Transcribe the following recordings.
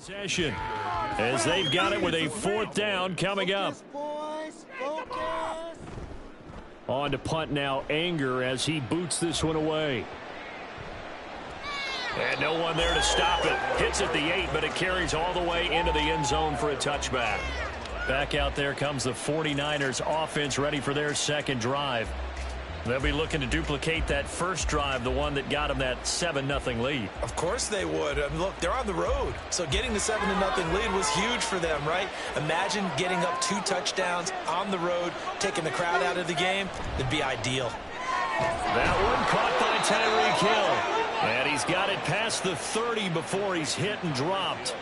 Possession as they've got it with a fourth down coming up. On to punt now, Anger, as he boots this one away. And no one there to stop it. Hits at the 8, but it carries all the way into the end zone for a touchback. Back out there comes the 49ers offense, ready for their second drive. They'll be looking to duplicate that first drive, the one that got them that 7-0 lead. Of course they would. I mean, look, they're on the road. So getting the 7-0 lead was huge for them, right? Imagine getting up 2 touchdowns on the road, taking the crowd out of the game. It'd be ideal. That one caught by Tyreek Hill. And he's got it past the 30 before he's hit and dropped.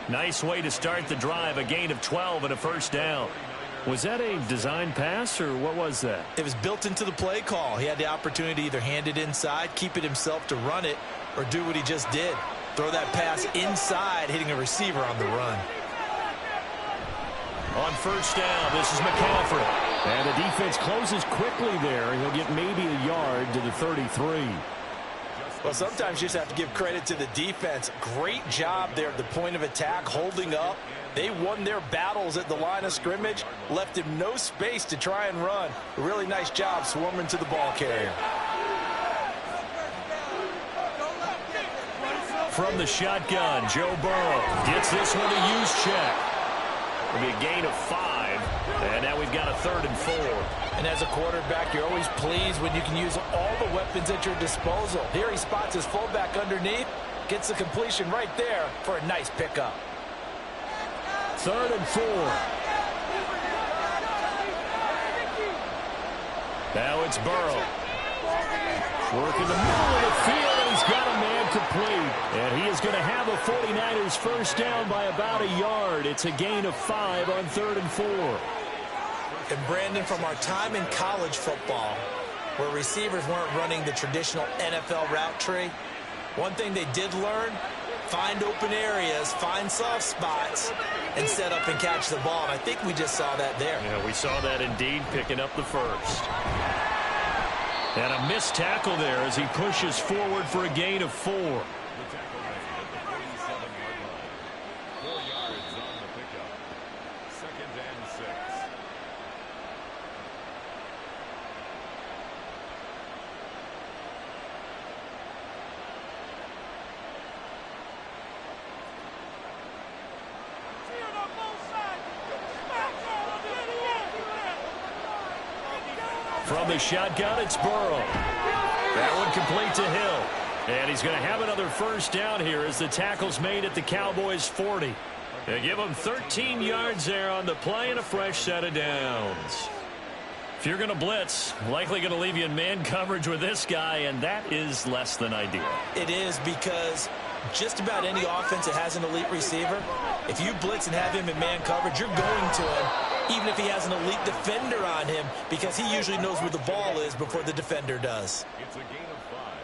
Nice way to start the drive, a gain of 12 and a first down. Was that a design pass, or what was that? It was built into the play call. He had the opportunity to either hand it inside, keep it himself to run it, or do what he just did. Throw that pass inside, hitting a receiver on the run. On first down, this is McCaffrey. And the defense closes quickly there. He'll get maybe a yard to the 33. Well, sometimes you just have to give credit to the defense. Great job there at the point of attack, holding up. They won their battles at the line of scrimmage, left him no space to try and run. A really nice job swarming to the ball carrier. From the shotgun, Joe Burrow gets this one to use check. It'll be a gain of 5, and now we've got a 3rd and 4. And as a quarterback, you're always pleased when you can use all the weapons at your disposal. Here he spots his fullback underneath, gets the completion right there for a nice pickup. 3rd and 4. Now it's Burrow. Working the middle of the field, and he's got a man complete. And he is going to have a 49ers first down by about a yard. It's a gain of 5 on 3rd and 4. And Brandon, from our time in college football, where receivers weren't running the traditional NFL route tree, one thing they did learn: find open areas, find soft spots, and set up and catch the ball. And I think we just saw that there. Yeah, we saw that indeed, picking up the first. And a missed tackle there as he pushes forward for a gain of 4. From the shotgun, it's Burrow. That one complete to Hill. And he's going to have another first down here as the tackle's made at the Cowboys' 40. They give him 13 yards there on the play and a fresh set of downs. If you're going to blitz, likely going to leave you in man coverage with this guy, and that is less than ideal. It is, because just about any offense that has an elite receiver, if you blitz and have him in man coverage, you're going to him, even if he has an elite defender on him, because he usually knows where the ball is before the defender does.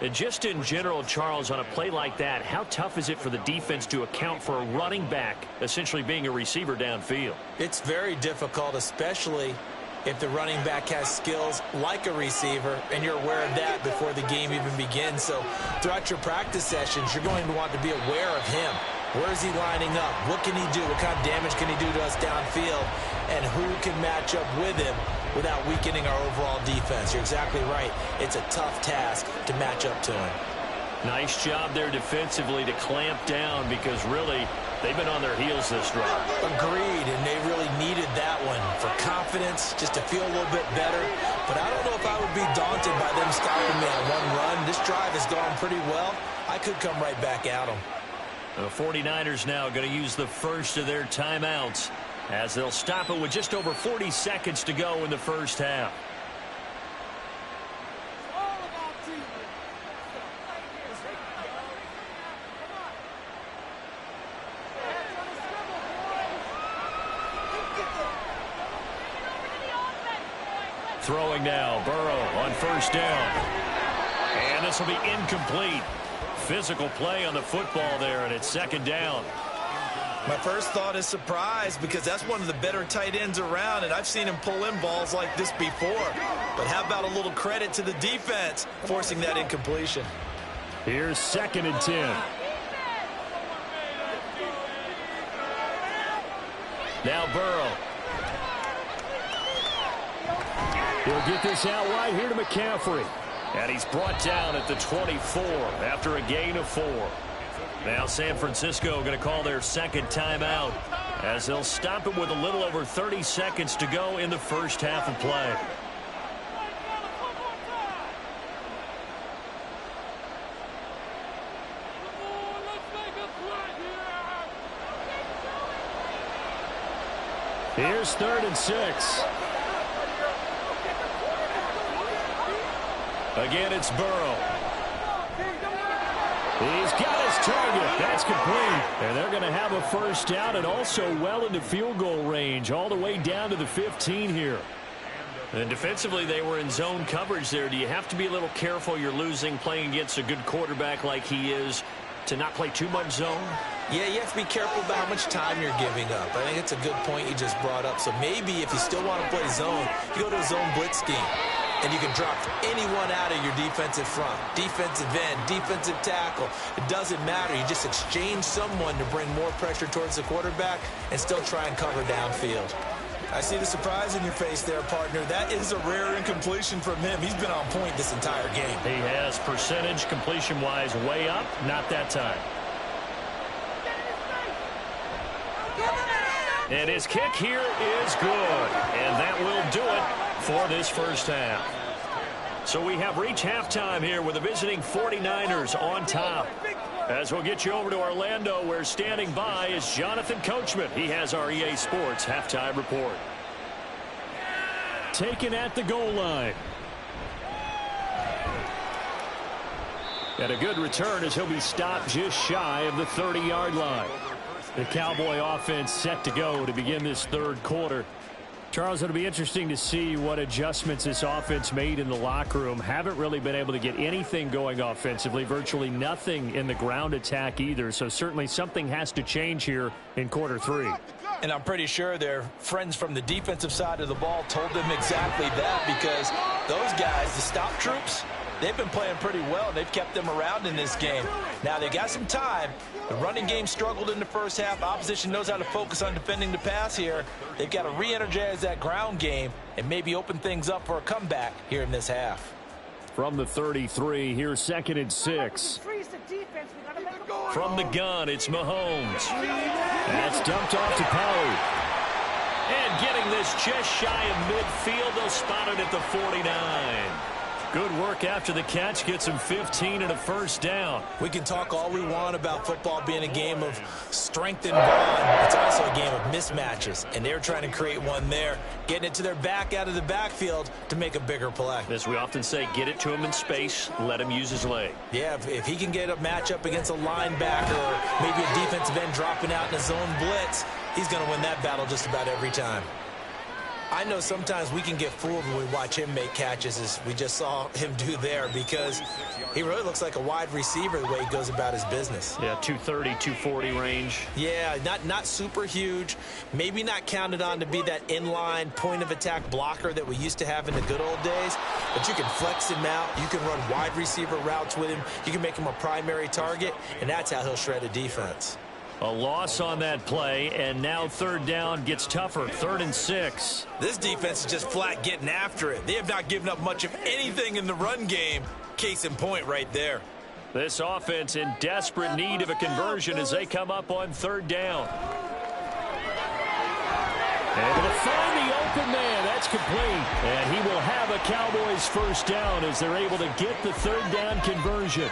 And just in general, Charles, on a play like that, how tough is it for the defense to account for a running back essentially being a receiver downfield? It's very difficult, especially if the running back has skills like a receiver, and you're aware of that before the game even begins. So throughout your practice sessions, you're going to want to be aware of him. Where is he lining up? What can he do? What kind of damage can he do to us downfield? And who can match up with him without weakening our overall defense? You're exactly right. It's a tough task to match up to him. Nice job there defensively to clamp down, because really they've been on their heels this drive. Agreed, and they really needed that one for confidence, just to feel a little bit better. But I don't know if I would be daunted by them stopping me on one run. This drive has gone pretty well. I could come right back at them. The 49ers now going to use the first of their timeouts as they'll stop it with just over 40 seconds to go in the first half. Throwing now, Burrow on first down. And this will be incomplete. Physical play on the football there, and it's second down. My first thought is surprise, because that's one of the better tight ends around, and I've seen him pull in balls like this before. But how about a little credit to the defense forcing that incompletion? Here's 2nd and 10. Now Burrow. He'll get this out wide here to McCaffrey. And he's brought down at the 24 after a gain of 4. Now San Francisco going to call their second timeout as they'll stop it with a little over 30 seconds to go in the first half of play. Here's 3rd and 6. Again, it's Burrow. He's got his target. That's complete. And they're going to have a first down and also well into field goal range, all the way down to the 15 here. And defensively, they were in zone coverage there. Do you have to be a little careful? You're losing playing against a good quarterback like he is to not play too much zone? Yeah, you have to be careful about how much time you're giving up. I think it's a good point you just brought up. So maybe if you still want to play zone, you go to a zone blitz scheme. And you can drop anyone out of your defensive front, defensive end, defensive tackle. It doesn't matter. You just exchange someone to bring more pressure towards the quarterback and still try and cover downfield. I see the surprise in your face there, partner. That is a rare incompletion from him. He's been on point this entire game. He has percentage completion-wise way up. Not that time. And his kick here is good. And that will do it for this first half. So we have reached halftime here with the visiting 49ers on top. As we'll get you over to Orlando, where standing by is Jonathan Coachman. He has our EA Sports halftime report. Taken at the goal line. And a good return as he'll be stopped just shy of the 30-yard line. The Cowboy offense set to go to begin this third quarter. Charles, it'll be interesting to see what adjustments this offense made in the locker room. Haven't really been able to get anything going offensively, virtually nothing in the ground attack either. So certainly something has to change here in quarter 3. And I'm pretty sure their friends from the defensive side of the ball told them exactly that, because those guys, the stop troops, they've been playing pretty well. They've kept them around in this game. Now, they got some time. The running game struggled in the first half. Opposition knows how to focus on defending the pass here. They've got to re-energize that ground game and maybe open things up for a comeback here in this half. From the 33, here's 2nd and 6. From the gun, it's Mahomes. That's dumped off to Pollard. And getting this just shy of midfield, they'll spot it at the 49. Good work after the catch, gets him 15 and a first down. We can talk all we want about football being a game of strength and brawn. It's also a game of mismatches, and they're trying to create one there, getting it to their back out of the backfield to make a bigger play. As we often say, get it to him in space, let him use his leg. Yeah, if he can get a matchup against a linebacker or maybe a defensive end dropping out in a zone blitz, he's going to win that battle just about every time. I know sometimes we can get fooled when we watch him make catches, as we just saw him do there, because he really looks like a wide receiver the way he goes about his business. Yeah, 230, 240 range. Yeah, not super huge. Maybe not counted on to be that inline point-of-attack blocker that we used to have in the good old days, but you can flex him out. You can run wide receiver routes with him. You can make him a primary target, and that's how he'll shred a defense. A loss on that play, and now third down gets tougher. 3rd and 6. This defense is just flat getting after it. They have not given up much of anything in the run game. Case in point right there. This offense in desperate need of a conversion as they come up on 3rd down. Able to find the open man. That's complete. And he will have a Cowboys first down as they're able to get the 3rd down conversion.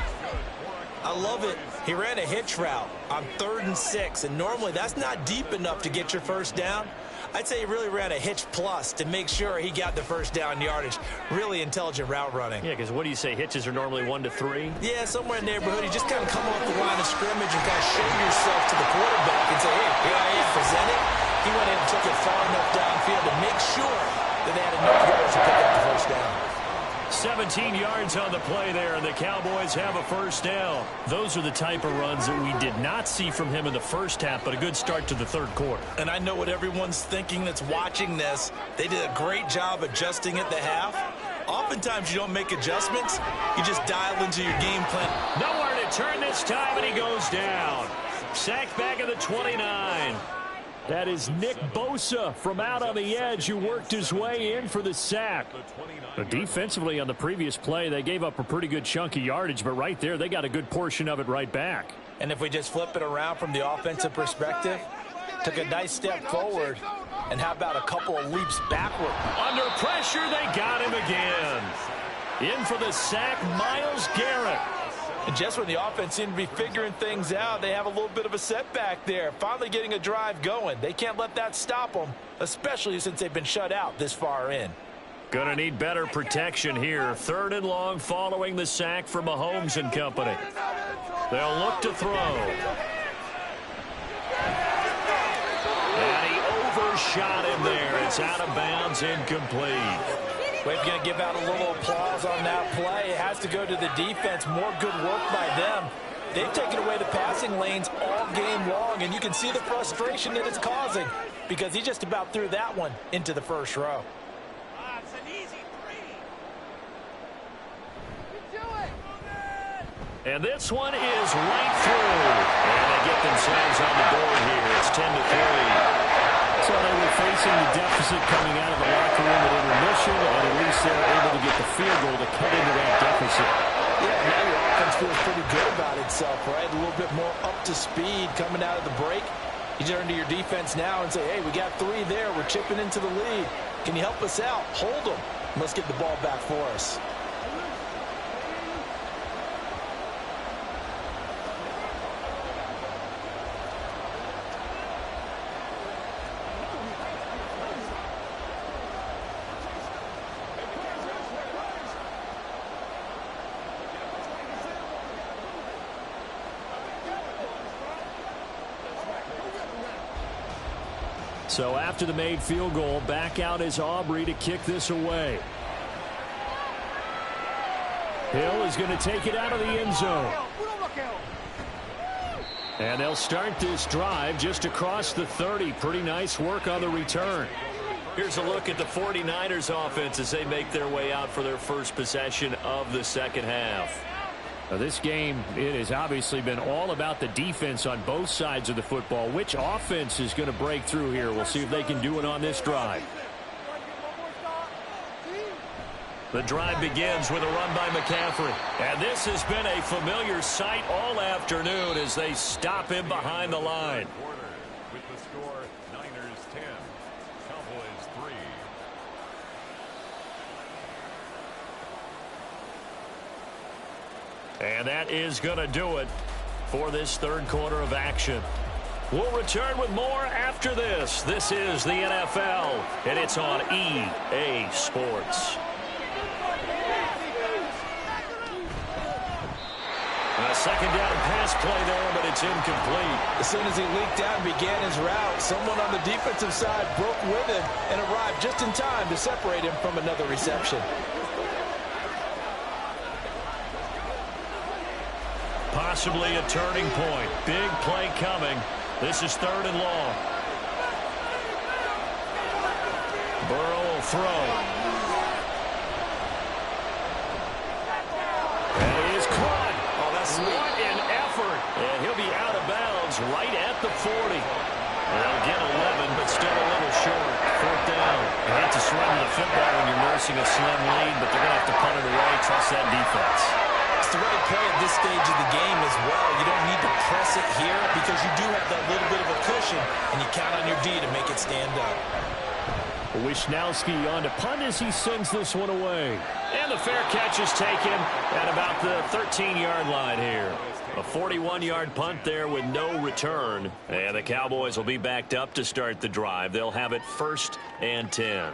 I love it. He ran a hitch route on 3rd and 6, and normally that's not deep enough to get your first down. I'd say he really ran a hitch plus to make sure he got the first down yardage. Really intelligent route running. Yeah, because what do you say, hitches are normally 1 to 3? Yeah, somewhere in the neighborhood. You just kind of come off the line of scrimmage and kind of show yourself to the quarterback and say, hey, here I am, present it. He went in and took it far enough downfield to make sure that they had enough yards to pick up the first down. 17 yards on the play there, and the Cowboys have a first down. Those are the type of runs that we did not see from him in the first half, but a good start to the third quarter. And I know what everyone's thinking that's watching this. They did a great job adjusting at the half. Oftentimes you don't make adjustments. You just dial into your game plan. Nowhere to turn this time, and he goes down. Sacked back at the 29. That is Nick Bosa from out on the edge who worked his way in for the sack. But defensively on the previous play, they gave up a pretty good chunk of yardage, but right there, they got a good portion of it right back. And if we just flip it around from the offensive perspective, took a nice step forward, and how about a couple of leaps backward? Under pressure, they got him again. In for the sack, Myles Garrett. And just when the offense seemed to be figuring things out, they have a little bit of a setback there. Finally getting a drive going. They can't let that stop them, especially since they've been shut out this far in. Gonna need better protection here. 3rd and long following the sack for Mahomes and company. They'll look to throw. And he overshot him there. It's out of bounds, incomplete. We're going to give out a little applause on that play. It has to go to the defense. More good work by them. They've taken away the passing lanes all game long, and you can see the frustration that it's causing because he just about threw that one into the first row. It's an easy 3. And this one is right through. And they get themselves on the board here. It's 10-3. So they were facing the deficit coming out of the locker room at intermission, and at least they're able to get the field goal to cut into that deficit. Yeah, now your offense feels pretty good about itself, right? A little bit more up to speed coming out of the break. You turn to your defense now and say, hey, we got 3 there. We're chipping into the lead. Can you help us out? Hold them. Let's get the ball back for us. So after the made field goal, back out is Aubrey to kick this away. Hill is going to take it out of the end zone. And they'll start this drive just across the 30. Pretty nice work on the return. Here's a look at the 49ers offense as they make their way out for their first possession of the second half. Now this game, it has obviously been all about the defense on both sides of the football. Which offense is going to break through here? We'll see if they can do it on this drive. The drive begins with a run by McCaffrey. And this has been a familiar sight all afternoon as they stop him behind the line. With the score, Niners 10, Cowboys 3. And that is going to do it for this third quarter of action. We'll return with more after this. This is the NFL, and it's on EA Sports. A second down pass play there, but it's incomplete. As soon as he leaked out and began his route, someone on the defensive side broke with him and arrived just in time to separate him from another reception. Possibly a turning point. Big play coming. This is 3rd and long. Burrow will throw. And he is caught. Oh, that's what an effort. And he'll be out of bounds right at the 40. They'll get 11, but still a little short. 4th down. You hate to surrender the football when you're nursing a slim lead, but they're going to have to punt it away. Trust that defense. It's the right play at this stage of the game as well. You don't need to press it here because you do have that little bit of a cushion, and you count on your D to make it stand up. Wisnowski on to punt as he sends this one away. And the fair catch is taken at about the 13-yard line here. A 41-yard punt there with no return. And the Cowboys will be backed up to start the drive. They'll have it 1st and 10.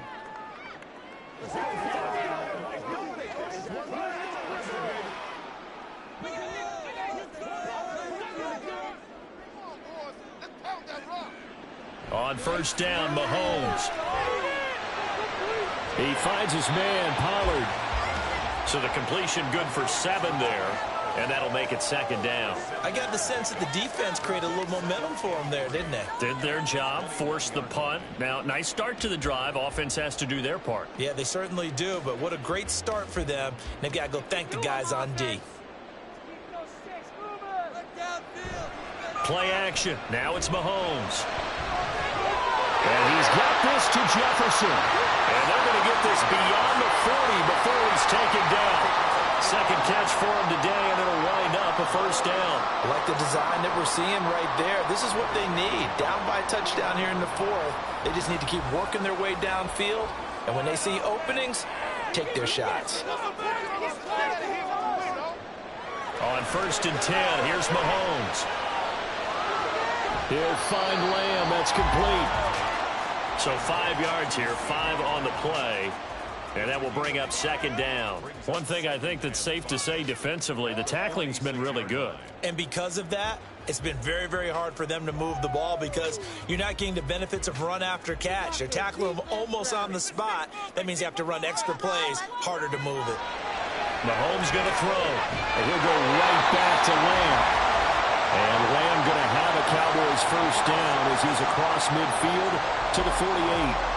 On 1st down, Mahomes. He finds his man, Pollard. So the completion good for 7 there, and that'll make it 2nd down. I got the sense that the defense created a little momentum for them there, didn't they? Did their job, forced the punt. Now, nice start to the drive. Offense has to do their part. Yeah, they certainly do, but what a great start for them. They've got to go thank the guys on D. Play action. Now it's Mahomes. And he's got this to Jefferson. And they're going to get this beyond the 40 before he's taken down. Second catch for him today, and it'll wind up a first down. Like the design that we're seeing right there. This is what they need. Down by a touchdown here in the fourth. They just need to keep working their way downfield. And when they see openings, take their shots. On 1st and 10, here's Mahomes. He'll find Lamb. That's complete. So 5 yards here, 5 on the play. And that will bring up second down. One thing I think that's safe to say defensively, the tackling's been really good. And because of that, it's been very, very hard for them to move the ball because you're not getting the benefits of run after catch. They're tackling them almost on the spot. That means you have to run extra plays, harder to move it. Mahomes going to throw. And he'll go right back to Lamb. And Lamb going to have a Cowboys first down as he's across midfield to the 48.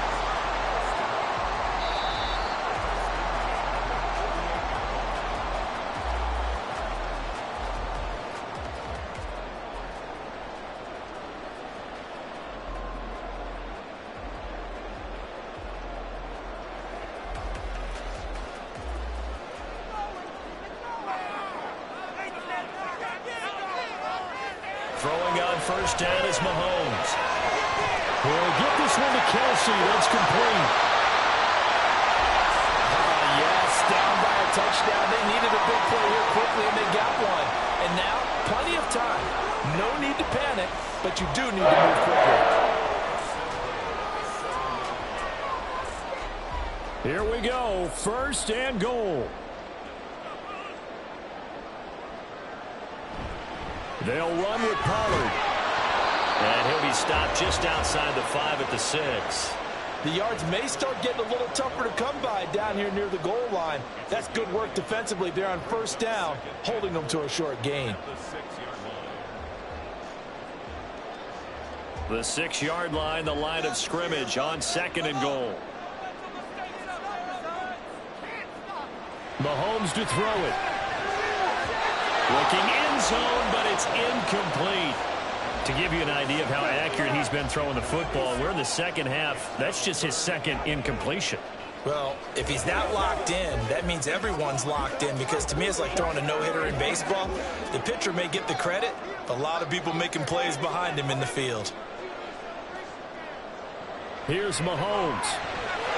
Throwing on first down is Mahomes. He'll get this one to Kelsey. That's complete. Yes, down by a touchdown. They needed a big play here quickly, and they got one. And now, plenty of time. No need to panic, but you do need to move quickly. Here we go. 1st and goal. They'll run with Pollard. And he'll be stopped just outside the 5 at the 6. The yards may start getting a little tougher to come by down here near the goal line. That's good work defensively there on first down, holding them to a short gain. The 6-yard line, the line of scrimmage on 2nd and goal. Mahomes to throw it. Looking end zone, but it's incomplete. To give you an idea of how accurate he's been throwing the football, we're in the second half. That's just his second incompletion. Well, if he's that locked in, that means everyone's locked in, because to me it's like throwing a no-hitter in baseball. The pitcher may get the credit, but a lot of people making plays behind him in the field. Here's Mahomes.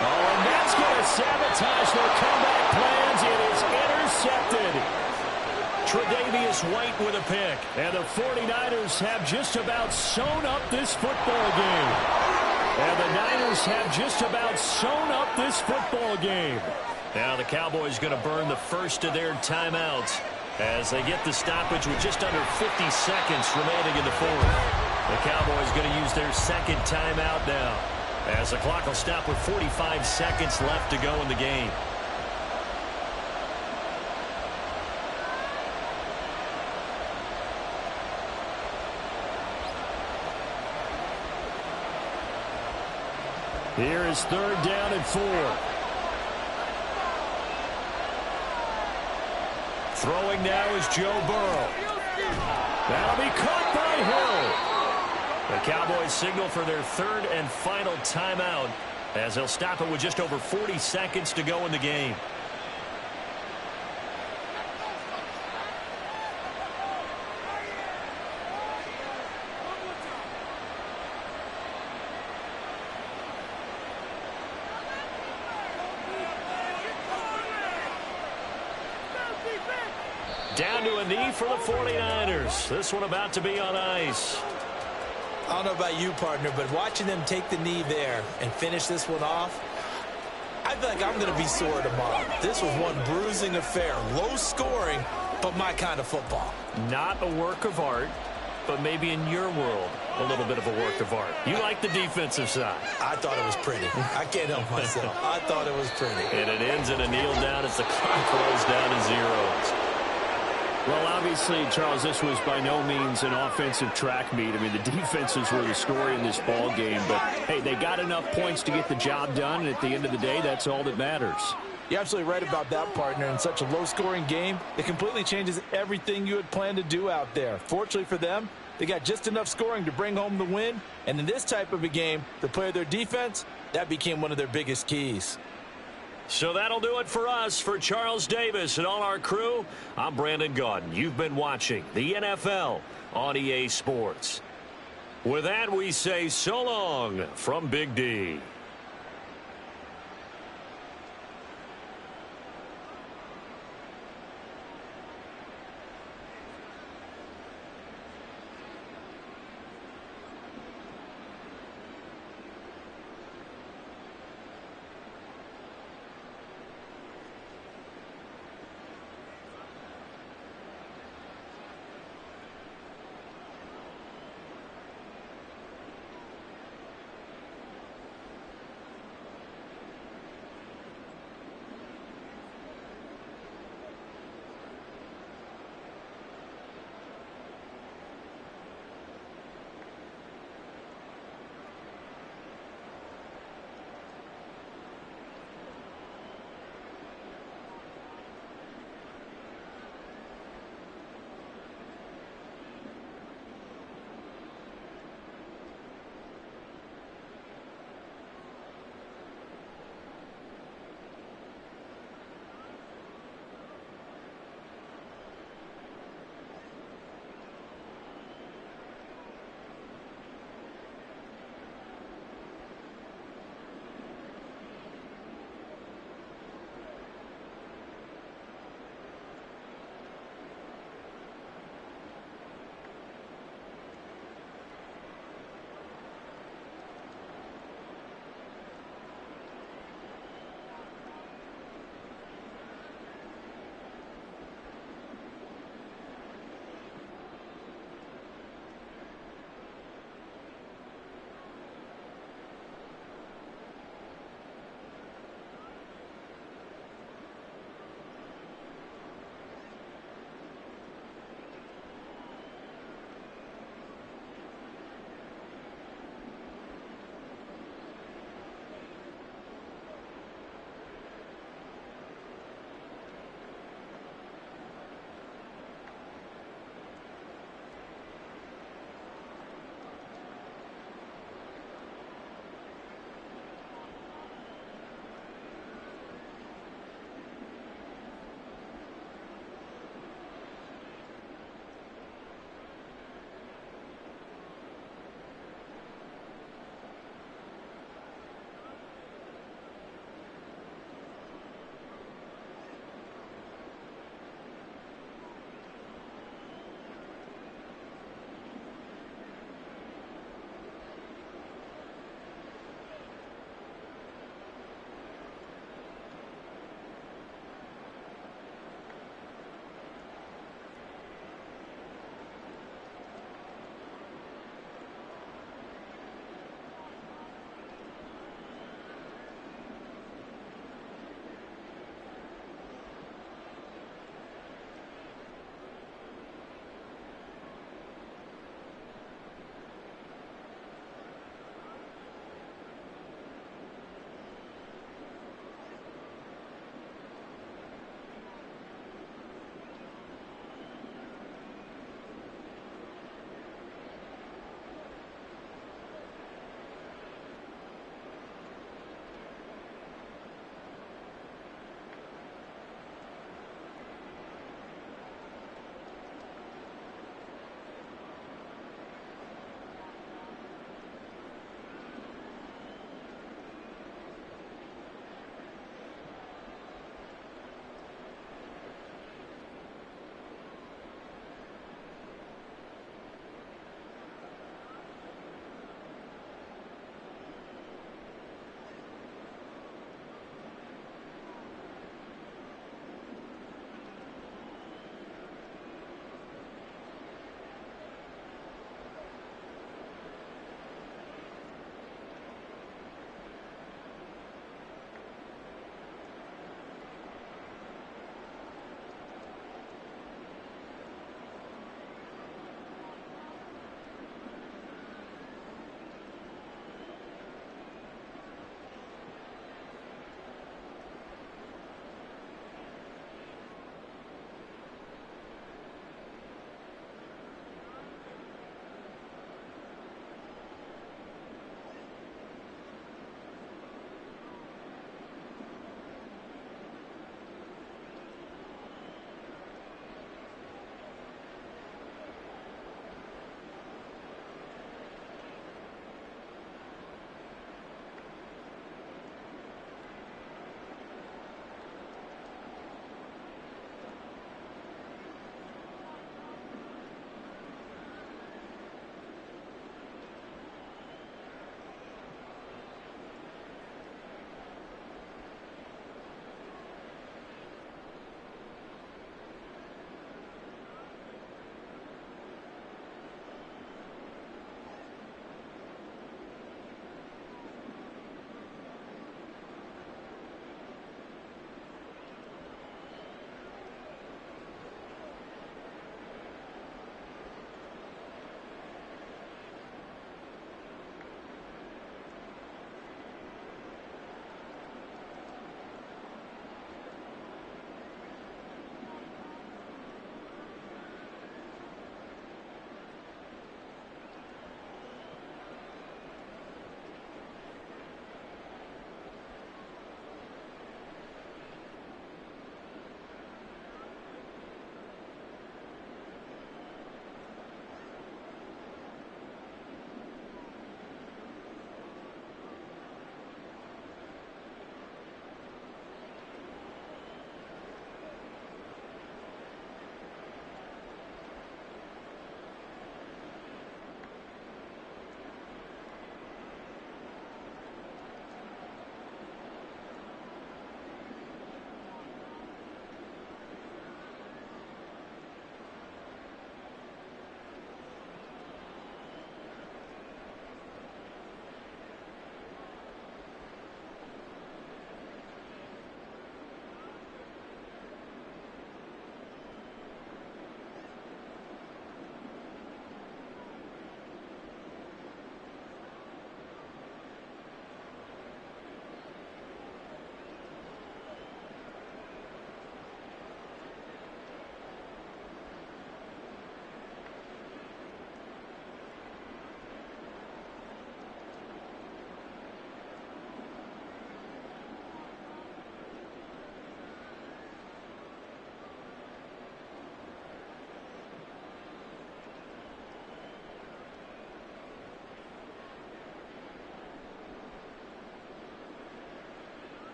Oh, and that's going to sabotage their comeback plans. It is intercepted. Tre'Davious White with a pick. And the 49ers have just about sewn up this football game. And the Niners have just about sewn up this football game. Now the Cowboys going to burn the first of their timeouts as they get the stoppage with just under 50 seconds remaining in the fourth. The Cowboys going to use their second timeout now, as the clock will stop with 45 seconds left to go in the game. Here is 3rd down and 4. Throwing now is Joe Burrow. That'll be caught by Hill. The Cowboys signal for their 3rd and final timeout, as they'll stop it with just over 40 seconds to go in the game. Down to a knee for the 49ers. This one about to be on ice. I don't know about you, partner, but watching them take the knee there and finish this one off, I feel like I'm going to be sore tomorrow. This was one bruising affair. Low scoring, but my kind of football. Not a work of art, but maybe in your world, a little bit of a work of art. You like the defensive side. I thought it was pretty. I can't help myself. I thought it was pretty. And it ends in a kneel down as the clock rolls down to zeros. Well, obviously, Charles, this was by no means an offensive track meet. I mean, the defenses were the story in this ball game. But, hey, they got enough points to get the job done, and at the end of the day, that's all that matters. You're absolutely right about that, partner. In such a low-scoring game, it completely changes everything you had planned to do out there. Fortunately for them, They got just enough scoring to bring home the win, and in this type of a game, to play their defense, that became one of their biggest keys. So that'll do it for us. For Charles Davis and all our crew, I'm Brandon Gaudin. You've been watching the NFL on EA Sports. With that, we say so long from Big D.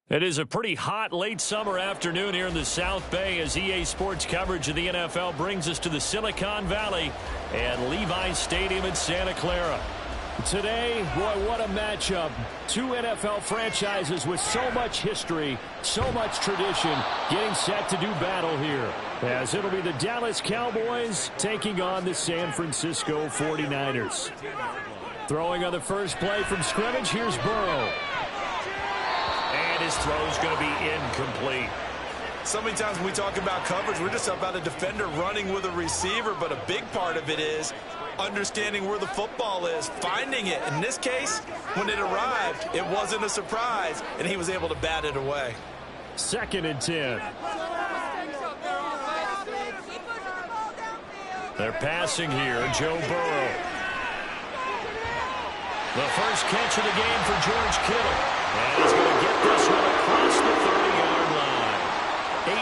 It is a pretty hot late summer afternoon here in the South Bay as EA Sports coverage of the NFL brings us to the Silicon Valley and Levi's Stadium in Santa Clara. Today, boy, what a matchup. Two NFL franchises with so much history, so much tradition, getting set to do battle here. As it'll be the Dallas Cowboys taking on the San Francisco 49ers. Throwing on the first play from scrimmage, here's Burrow. And his throw's going to be incomplete. So many times when we talk about coverage, we're just about a defender running with a receiver, but a big part of it is understanding where the football is, finding it. In this case, when it arrived, it wasn't a surprise, and he was able to bat it away. 2nd and 10. They're passing here, Joe Burrow. The first catch of the game for George Kittle. And he's going to get this one across the 30-yard line.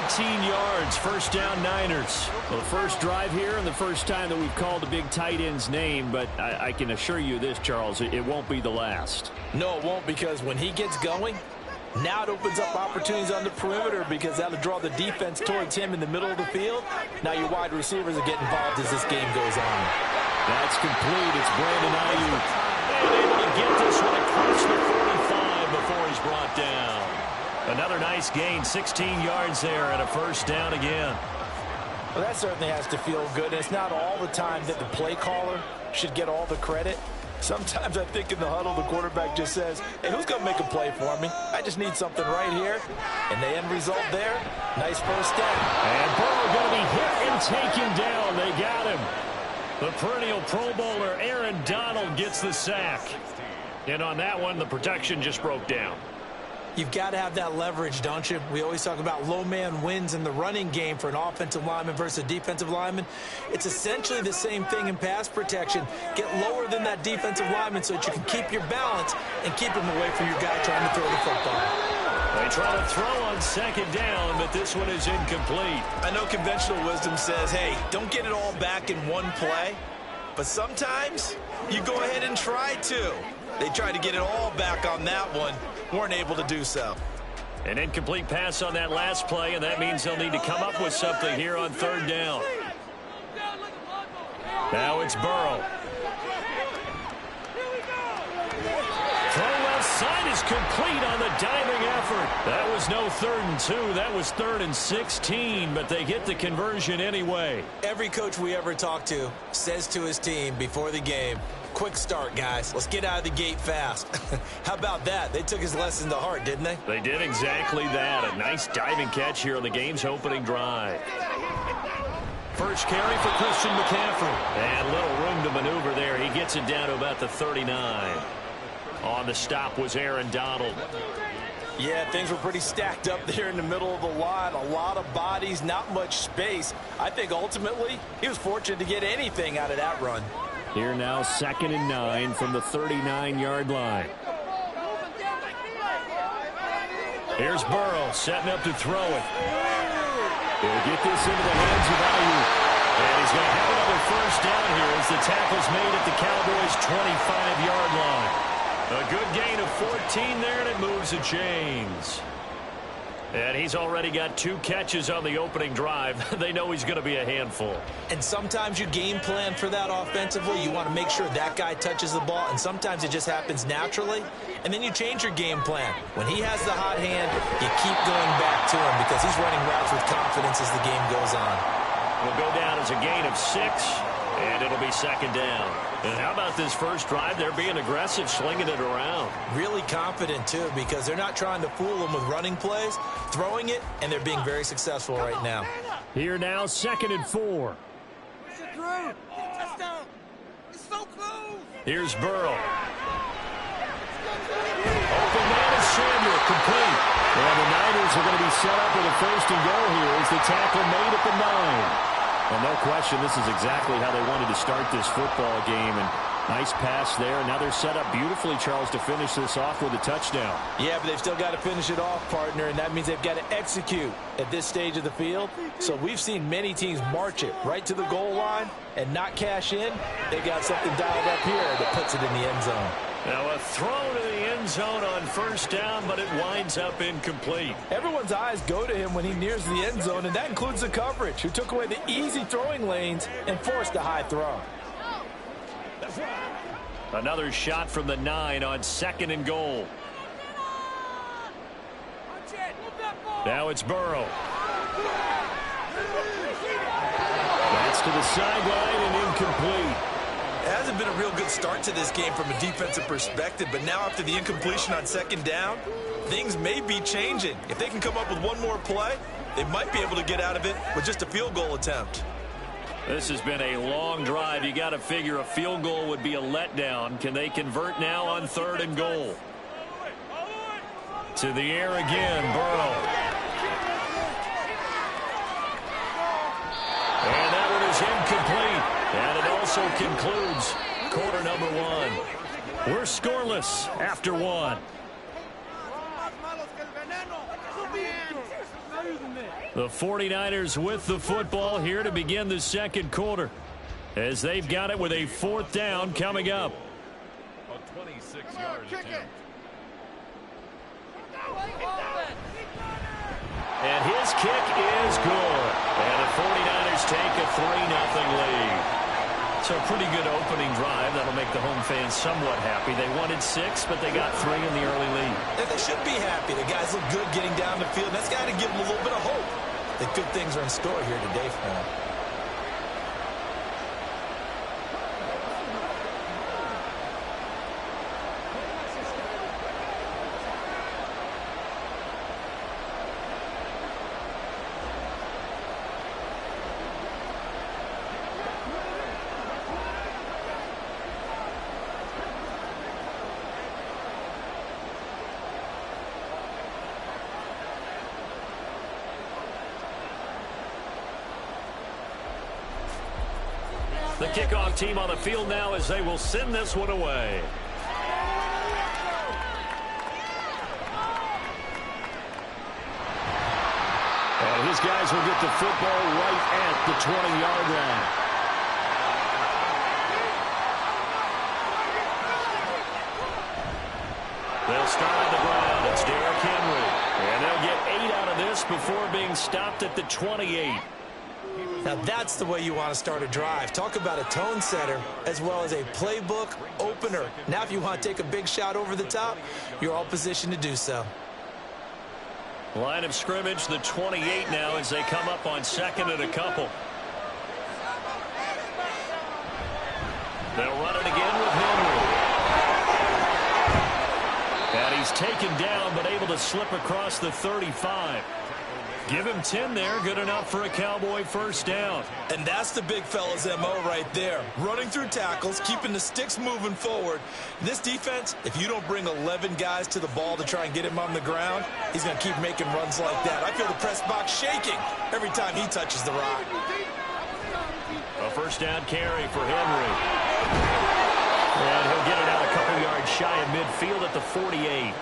18 yards, first down Niners. Well, the first drive here and the first time that we've called a big tight end's name, but I can assure you this, Charles, it won't be the last. No, it won't, because when he gets going, now it opens up opportunities on the perimeter because that'll draw the defense towards him in the middle of the field. Now your wide receivers are getting involved as this game goes on. That's complete. It's Brandon Ayuk. And able to get this one across the 45 before he's brought down. Another nice gain, 16 yards there and a first down again. Well, that certainly has to feel good. It's not all the time that the play caller should get all the credit. Sometimes I think in the huddle, the quarterback just says, hey, who's going to make a play for me? I just need something right here. And the end result there, nice first down. And Burrow going to be hit and taken down. They got him. The perennial Pro Bowler Aaron Donald gets the sack. And on that one, the protection just broke down. You've got to have that leverage, don't you? We always talk about low man wins in the running game for an offensive lineman versus a defensive lineman. It's essentially the same thing in pass protection. Get lower than that defensive lineman so that you can keep your balance and keep him away from your guy trying to throw the football. They try to throw on second down, but this one is incomplete. I know conventional wisdom says, hey, don't get it all back in one play. But sometimes you go ahead and try to. They tried to get it all back on that one. Weren't able to do so. An incomplete pass on that last play, and that means they'll need to come up with something here on third down. Now it's Burrow. Throw left side is complete on the diving effort. That was no 3rd and 2. That was 3rd and 16, but they get the conversion anyway. Every coach we ever talk to says to his team before the game, quick start, guys. Let's get out of the gate fast. How about that? They took his lesson to heart, didn't they? They did exactly that. A nice diving catch here on the game's opening drive. First carry for Christian McCaffrey. And little room to maneuver there. He gets it down to about the 39. On the stop was Aaron Donald. Yeah, things were pretty stacked up there in the middle of the line. A lot of bodies, not much space. I think ultimately he was fortunate to get anything out of that run. Here now, 2nd and 9 from the 39-yard line. Here's Burrow setting up to throw it. He'll get this into the hands of Ayuk. And he's going to have another first down here as the tackle's made at the Cowboys' 25-yard line. A good gain of 14 there, and it moves the chains. And he's already got 2 catches on the opening drive. They know he's going to be a handful. And sometimes you game plan for that offensively. You want to make sure that guy touches the ball, and sometimes it just happens naturally. And then you change your game plan. When he has the hot hand, you keep going back to him because he's running routes with confidence as the game goes on. Will go down as a gain of 6, and it'll be 2nd down. And how about this first drive? They're being aggressive, slinging it around. Really confident, too, because they're not trying to fool them with running plays, throwing it, and they're being very successful right now. Here now, 2nd and 4. Here's Burrow. Open man is Samuel, complete. And the Niners are going to be set up with a first and goal here as the tackle made at the 9. Well, no question, this is exactly how they wanted to start this football game. And nice pass there. Now they're set up beautifully, Charles, to finish this off with a touchdown. Yeah, but they've still got to finish it off, partner, and that means they've got to execute at this stage of the field. So we've seen many teams march it right to the goal line and not cash in. They got something dialed up here that puts it in the end zone. Now a throw to the end zone on first down, but it winds up incomplete. Everyone's eyes go to him when he nears the end zone, and that includes the coverage, who took away the easy throwing lanes and forced a high throw. Another shot from the 9 on 2nd and goal. Now it's Burrow. That's to the sideline and incomplete. It hasn't been a real good start to this game from a defensive perspective, but now after the incompletion on 2nd down, things may be changing. If they can come up with one more play, they might be able to get out of it with just a field goal attempt. This has been a long drive. You got to figure a field goal would be a letdown. Can they convert now on 3rd and goal? To the air again, Burrow. And that one is incomplete. And it also concludes quarter number 1. We're scoreless after 1. The 49ers with the football here to begin the 2nd quarter, as they've got it with a 4th down coming up. A 26-yard attempt. And his kick is good. And the 49ers take a 3-0 lead. So a pretty good opening drive. That'll make the home fans somewhat happy. They wanted 6, but they got 3 in the early lead. And they should be happy. The guys look good getting down the field. That's got to give them a little bit of hope that good things are in store here today for them. The kickoff team on the field now as they will send this one away. And his guys will get the football right at the 20-yard line. They'll start on the ground. It's Derrick Henry. And they'll get 8 out of this before being stopped at the 28. Now that's the way you want to start a drive. Talk about a tone setter as well as a playbook opener. Now if you want to take a big shot over the top, you're all positioned to do so. Line of scrimmage, the 28 now as they come up on 2nd and a couple. They'll run it again with Henry. And he's taken down but able to slip across the 35. Give him 10 there. Good enough for a Cowboy first down. And that's the big fella's MO right there. Running through tackles, keeping the sticks moving forward. This defense, if you don't bring 11 guys to the ball to try and get him on the ground, he's going to keep making runs like that. I feel the press box shaking every time he touches the rock. A first down carry for Henry. And he'll get it out a couple yards shy of midfield at the 48.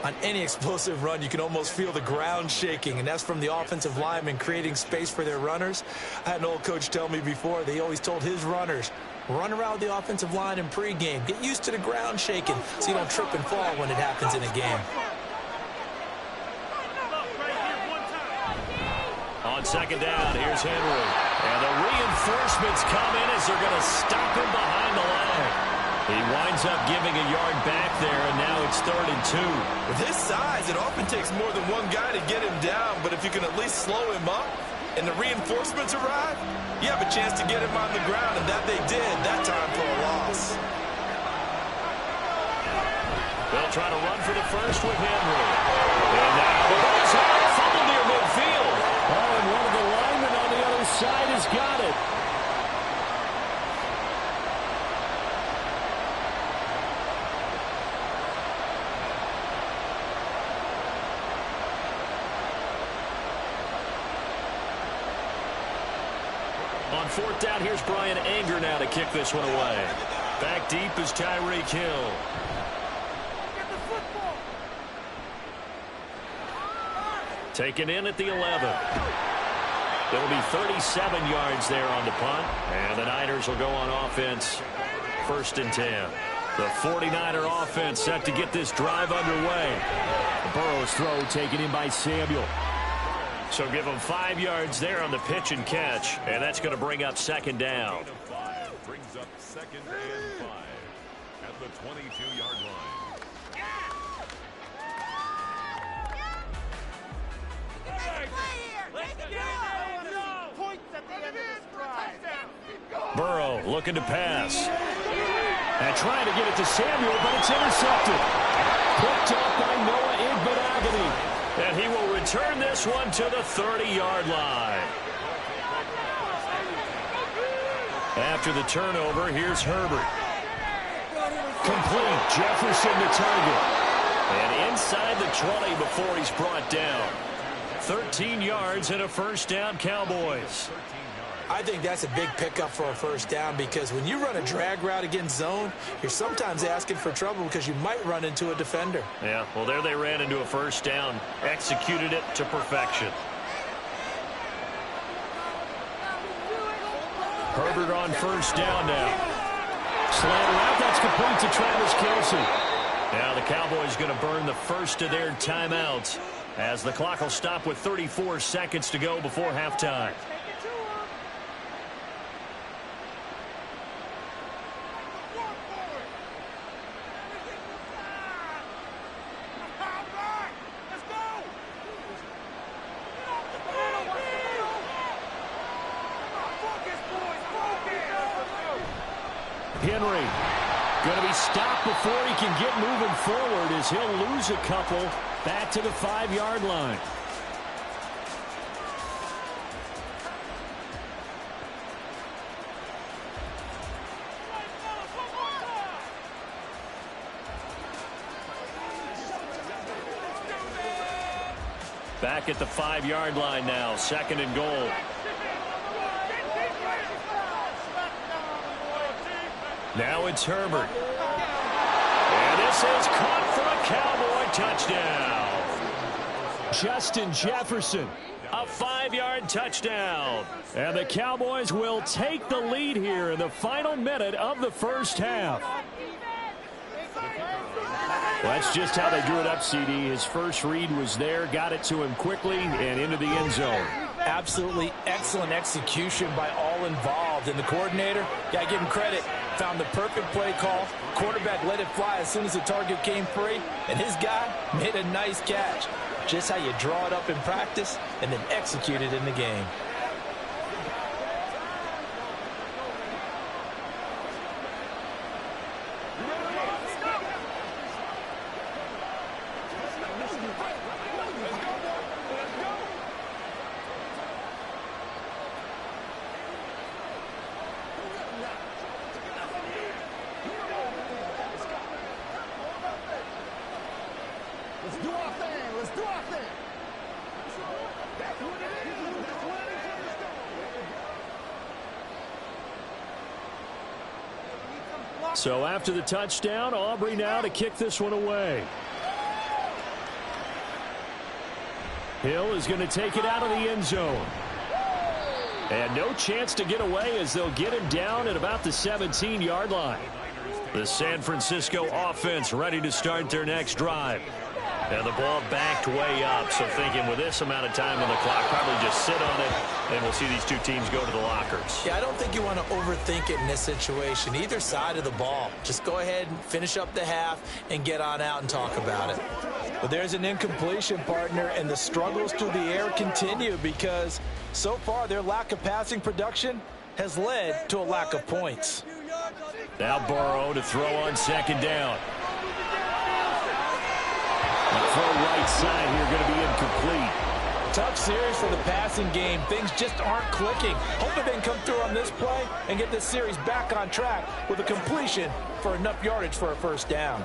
On any explosive run, you can almost feel the ground shaking, and that's from the offensive linemen creating space for their runners. I had an old coach tell me before, they always told his runners, run around the offensive line in pregame. Get used to the ground shaking so you don't trip and fall when it happens in a game. On 2nd down, here's Henry. And the reinforcements come in as they're going to stop him behind the line. He winds up giving a yard back there, and now it's 3rd and 2. With his size, it often takes more than one guy to get him down, but if you can at least slow him up and the reinforcements arrive, you have a chance to get him on the ground, and that they did that time for a loss. They'll try to run for the first with Henry. And now the ball's out, fumbled near midfield. Oh, and one of the linemen on the other side has got it. On 4th down, here's Brian Anger now to kick this one away. Back deep is Tyreek Hill. Taken in at the 11. It'll be 37 yards there on the punt. And the Niners will go on offense 1st and 10. The 49er offense set to get this drive underway. Burrow's throw taken in by Samuel. So give him 5 yards there on the pitch and catch, and that's going to bring up second down. Brings up 2nd and 5 at the 22-yard line. Burrow looking to pass. And trying to get it to Samuel, but it's intercepted. Picked up by Noah Igbenogany. And he will return this one to the 30-yard line. After the turnover, here's Herbert. Complete. Jefferson to target. And inside the 20 before he's brought down. 13 yards and a first down, Cowboys. I think that's a big pickup for a first down because when you run a drag route against zone, you're sometimes asking for trouble because you might run into a defender. Yeah, well, there they ran into a first down. Executed it to perfection. Herbert on first down now. Slant route, that's complete to Travis Kelce. Now the Cowboys going to burn the first of their timeouts as the clock will stop with 34 seconds to go before halftime. Henry going to be stopped before he can get moving forward as he'll lose a couple back to the 5-yard line. Back at the 5-yard line now, 2nd and goal. Now it's Herbert. And this is caught for a Cowboy touchdown. Justin Jefferson, a 5-yard touchdown. And the Cowboys will take the lead here in the final minute of the first half. Well, that's just how they drew it up, CD. His first read was there, got it to him quickly, and into the end zone. Absolutely excellent execution by all involved. And the coordinator, got to give him credit, found the perfect play call. Quarterback let it fly as soon as the target came free, and his guy made a nice catch. Just how you draw it up in practice and then execute it in the game. So after the touchdown, Aubrey now to kick this one away. Hill is going to take it out of the end zone. And no chance to get away as they'll get him down at about the 17-yard line. The San Francisco offense ready to start their next drive. And the ball backed way up, so thinking with this amount of time on the clock, probably just sit on it, and we'll see these two teams go to the lockers. Yeah, I don't think you want to overthink it in this situation. Either side of the ball. Just go ahead and finish up the half and get on out and talk about it. But there's an incompletion, partner, and the struggles through the air continue because so far their lack of passing production has led to a lack of points. Now Burrow to throw on second down. The throw right side here going to be incomplete. Tough series for the passing game. Things just aren't clicking. Hoping they can come through on this play and get this series back on track with a completion for enough yardage for a first down.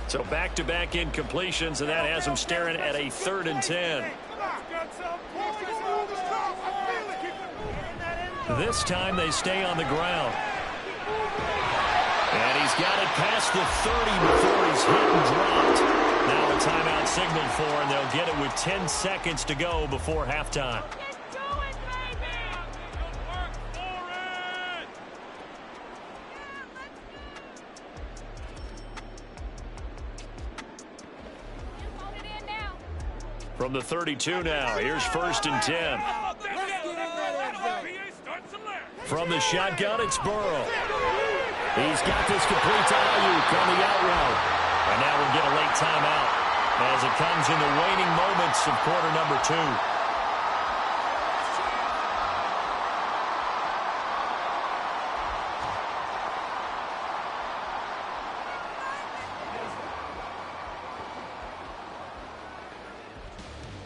So back-to-back incompletions, and that has them staring at a 3rd and 10. This time they stay on the ground. And he's got it past the 30 before he's hit and dropped. Now a timeout signaled for, and they'll get it with 10 seconds to go before halftime. From the 32 now, here's 1st and 10. From the shotgun, it's Burrow. He's got this complete to Ayuk on the out route. And now we'll get a late timeout as it comes in the waning moments of quarter number 2.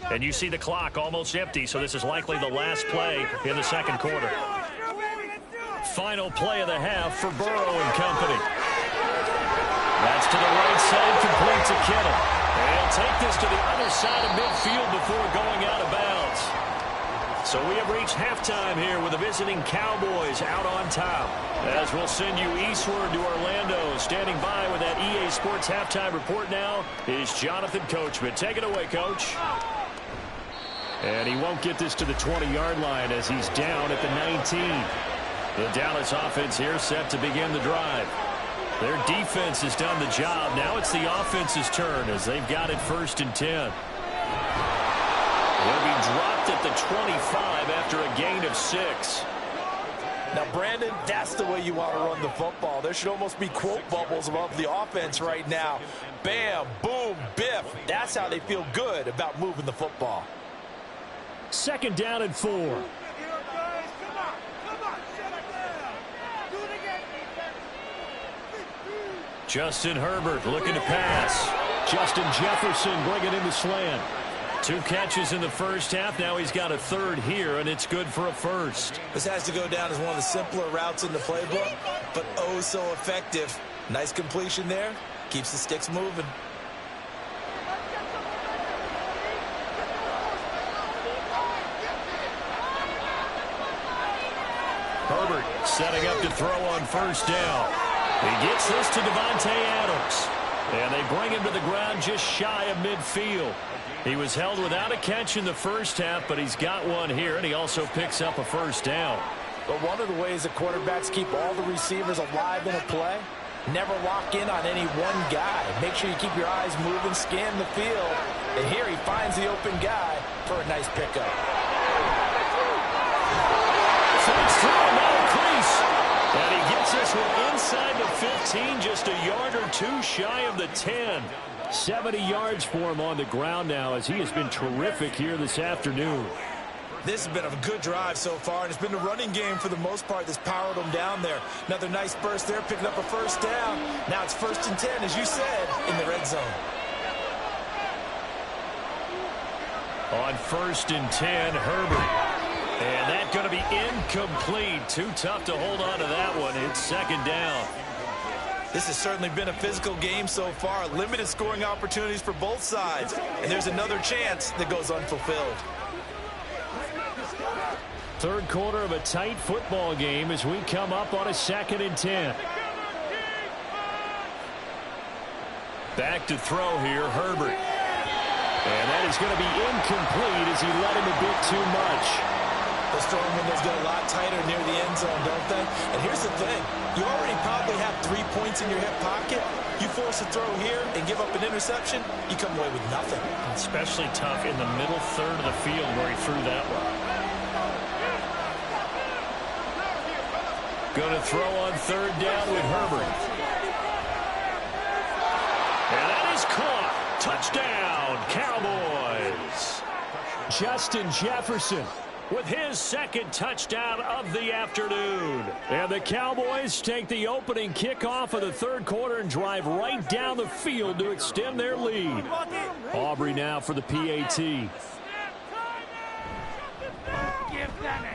And you see the clock almost empty, so this is likely the last play in the second quarter. Final play of the half for Burrow and company. That's to the right side, complete to Kittle. And he'll take this to the other side of midfield before going out of bounds. So we have reached halftime here with the visiting Cowboys out on top. As we'll send you eastward to Orlando. Standing by with that EA Sports halftime report now is Jonathan Coachman. Take it away, Coach. And he won't get this to the 20-yard line as he's down at the 19. The Dallas offense here set to begin the drive. Their defense has done the job. Now it's the offense's turn as they've got it 1st and 10. He'll be dropped at the 25 after a gain of 6. Now, Brandon, that's the way you want to run the football. There should almost be quote bubbles above the offense right now. Bam, boom, biff. That's how they feel good about moving the football. 2nd down and 4. Justin Herbert looking to pass. Justin Jefferson bringing in the slant. 2 catches in the first half. Now he's got a 3rd here, and it's good for a 1st. This has to go down as one of the simpler routes in the playbook, but oh so effective. Nice completion there. Keeps the sticks moving. Herbert setting up to throw on 1st down. He gets this to Devontae Adams. And they bring him to the ground just shy of midfield. He was held without a catch in the first half, but he's got one here, and he also picks up a 1st down. But one of the ways that quarterbacks keep all the receivers alive in a play, never lock in on any one guy. Make sure you keep your eyes moving, scan the field. And here he finds the open guy for a nice pickup. Flips through another crease. And he gets this one inside the 15, just a yard or 2 shy of the 10. 70 yards for him on the ground now as he has been terrific here this afternoon. This has been a good drive so far, and it's been the running game for the most part that's powered them down there. Another nice burst there, picking up a 1st down. Now it's 1st and 10, as you said, in the red zone. On 1st and 10, Herbert. And that's going to be incomplete. Too tough to hold on to that one. It's 2nd down. This has certainly been a physical game so far. Limited scoring opportunities for both sides. And there's another chance that goes unfulfilled. 3rd quarter of a tight football game as we come up on a 2nd and 10. Back to throw here, Herbert. And that is going to be incomplete as he let him a bit too much. The storm windows get a lot tighter near the end zone, don't they? And here's the thing. You already probably have 3 points in your hip pocket. You force a throw here and give up an interception, you come away with nothing. Especially tough in the middle 3rd of the field where he threw that one. Going to throw on 3rd down with Herbert. And that is caught. Touchdown, Cowboys. Justin Jefferson with his 2nd touchdown of the afternoon. And the Cowboys take the opening kickoff of the 3rd quarter and drive right down the field to extend their lead. Aubrey now for the PAT.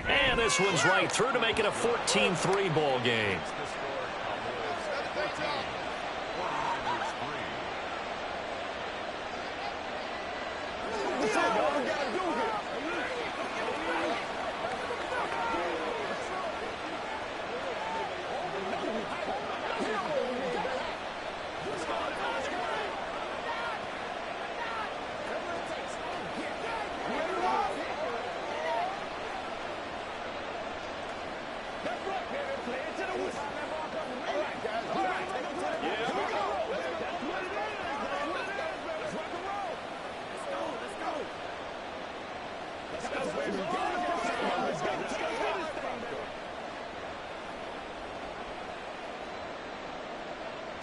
And this one's right through to make it a 14-3 ball game.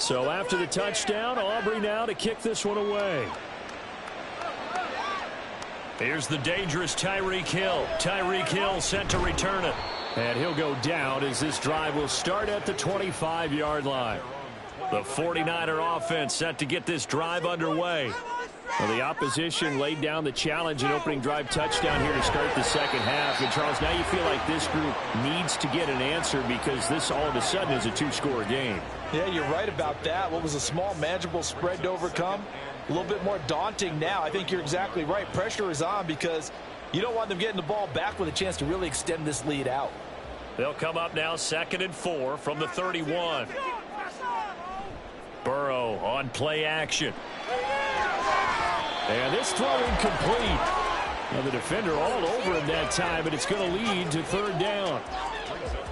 So after the touchdown, Aubrey now to kick this one away. Here's the dangerous Tyreek Hill. Tyreek Hill set to return it. And he'll go down as this drive will start at the 25-yard line. The 49er offense set to get this drive underway. Well, the opposition laid down the challenge and opening drive touchdown here to start the second half. And, Charles, now you feel like this group needs to get an answer because this all of a sudden is a two-score game. Yeah, you're right about that. What was a small, manageable spread to overcome? A little bit more daunting now. I think you're exactly right. Pressure is on because you don't want them getting the ball back with a chance to really extend this lead out. They'll come up now 2nd and 4 from the 31. Burrow on play action. And this throw incomplete. Now the defender all over him that time, but it's going to lead to 3rd down.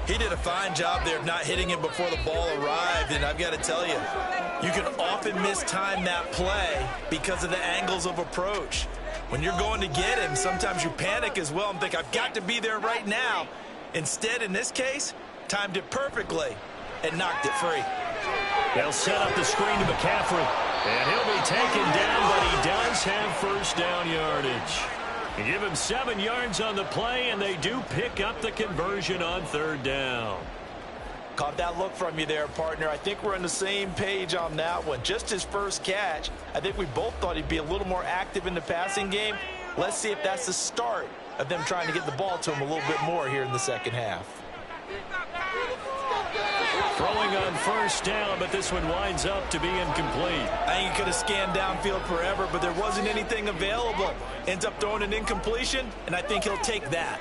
He did a fine job there of not hitting him before the ball arrived, and I've got to tell you, you can often mistime that play because of the angles of approach. When you're going to get him, sometimes you panic as well and think, I've got to be there right now. Instead, in this case, timed it perfectly and knocked it free. They'll set up the screen to McCaffrey, and he'll be taken down, but he does have 1st down yardage. You give him 7 yards on the play, and they do pick up the conversion on 3rd down. Caught that look from you there, partner. I think we're on the same page on that one. Just his first catch. I think we both thought he'd be a little more active in the passing game. Let's see if that's the start of them trying to get the ball to him a little bit more here in the second half. Throwing on 1st down, but this one winds up to be incomplete. I think he could have scanned downfield forever, but there wasn't anything available. Ends up throwing an incompletion, and I think he'll take that.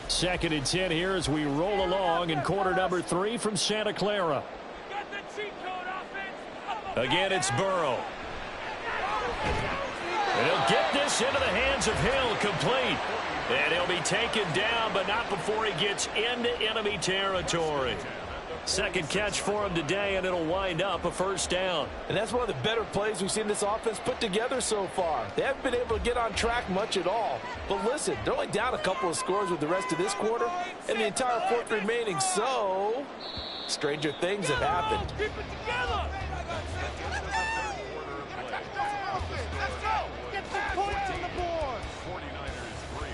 Second and 10 here as we roll along in quarter number 3 from Santa Clara. Again, it's Burrow. And he'll get this into the hands of Hill, complete. And he'll be taken down, but not before he gets into enemy territory. Second catch for him today, and it'll wind up a 1st down. And that's one of the better plays we've seen this offense put together so far. They haven't been able to get on track much at all. But listen, they're only down a couple of scores with the rest of this quarter and the entire 4th remaining. So, stranger things have happened. Keep it together. Let's go. Get some points on the board. 49ers 3.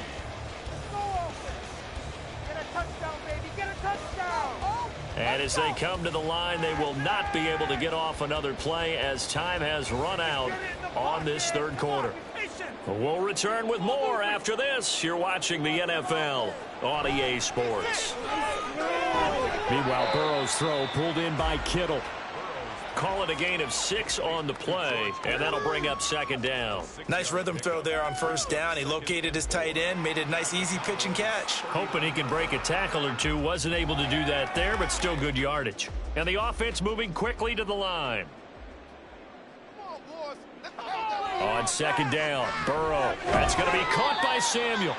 Get a touchdown, baby. Get a touchdown. And as they come to the line, they will not be able to get off another play as time has run out on this 3rd quarter. We'll return with more after this. You're watching the NFL on EA Sports. Meanwhile, Burrow's throw pulled in by Kittle. Call it a gain of 6 on the play, and that'll bring up 2nd down. Nice rhythm throw there on 1st down. He located his tight end, made it a nice, easy pitch and catch. Hoping he can break a tackle or two. Wasn't able to do that there, but still good yardage. And the offense moving quickly to the line. On 2nd down, Burrow. That's going to be caught by Samuel.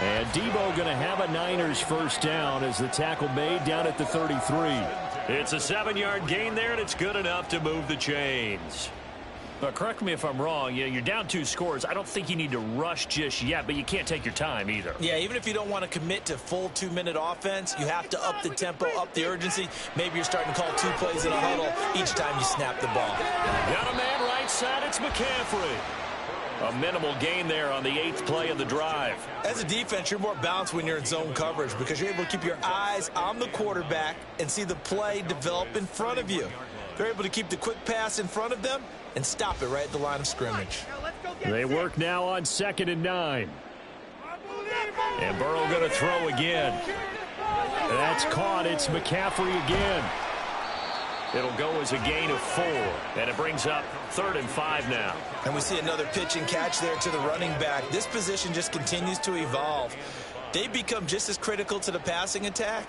And Debo going to have a Niners 1st down as the tackle made down at the 33. It's a 7-yard gain there, and it's good enough to move the chains. But correct me if I'm wrong, you're down 2 scores. I don't think you need to rush just yet, but you can't take your time either. Yeah, even if you don't want to commit to full 2-minute offense, you have to up the tempo, up the urgency. Maybe you're starting to call 2 plays in a huddle each time you snap the ball. Got a man right side, it's McCaffrey. A minimal gain there on the 8th play of the drive. As a defense, you're more balanced when you're in zone coverage because you're able to keep your eyes on the quarterback and see the play develop in front of you. They're able to keep the quick pass in front of them and stop it right at the line of scrimmage. They work now on 2nd and 9. And Burrow going to throw again. That's caught. It's McCaffrey again. It'll go as a gain of 4, and it brings up 3rd and 5 now. And we see another pitch and catch there to the running back. This position just continues to evolve. They've become just as critical to the passing attack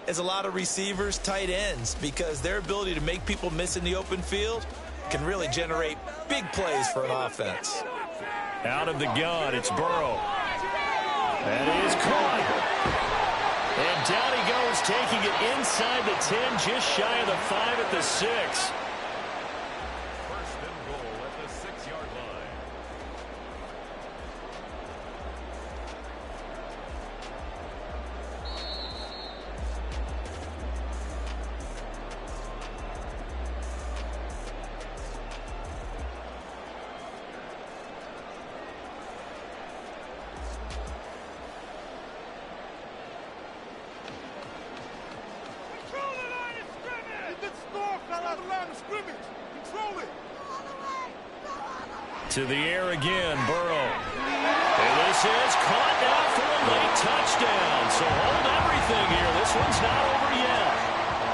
as a lot of receivers, tight ends, because their ability to make people miss in the open field can really generate big plays for an offense. Out of the gun, it's Burrow. That is caught. And down he goes, taking it inside the 10, just shy of the 5 at the 6. 1st and goal at the 6-yard line. To the air again, Burrow. And this is caught now for a late touchdown. So hold everything here. This one's not over yet.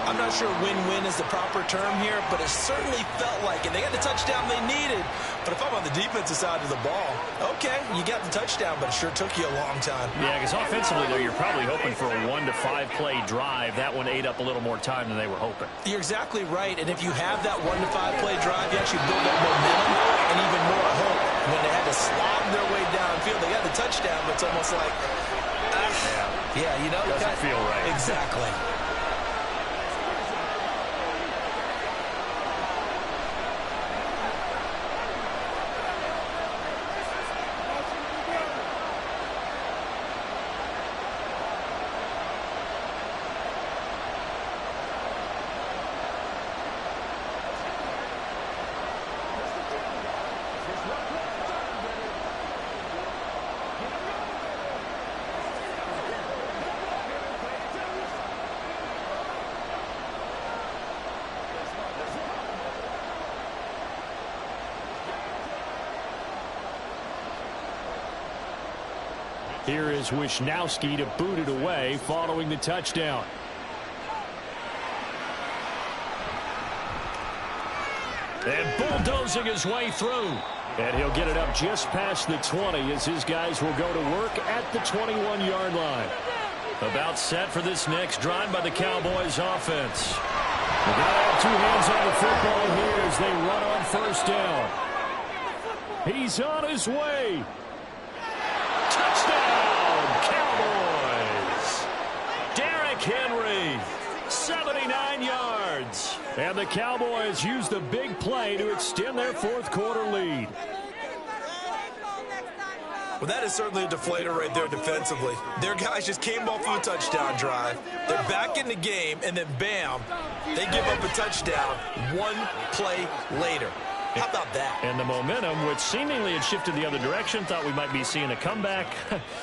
I'm not sure win-win is the proper term here, but it certainly felt like it. They got the touchdown they needed. But if I'm on the defensive side of the ball, okay, you got the touchdown, but it sure took you a long time. Yeah, because offensively, though, you're probably hoping for a 1 to 5 play drive. That one ate up a little more time than they were hoping. You're exactly right. And if you have that 1 to 5 play drive, you actually build up momentum and even more hope. When they had to slog their way downfield, they got the touchdown, but it's almost like, yeah, you know. Doesn't feel right. Exactly. Here is Wisnowski to boot it away following the touchdown. And bulldozing his way through. And he'll get it up just past the 20 as his guys will go to work at the 21-yard line. About set for this next drive by the Cowboys offense. They got to have two hands on the football here as they run on first down. He's on his way. Touchdown, Cowboys. Derrick Henry, 79 yards. And the Cowboys use the big play to extend their fourth quarter lead. Well, that is certainly a deflator right there defensively. Their guys just came off of a touchdown drive. They're back in the game, and then bam, they give up a touchdown 1 play later. How about that? And the momentum, which seemingly had shifted the other direction, thought we might be seeing a comeback.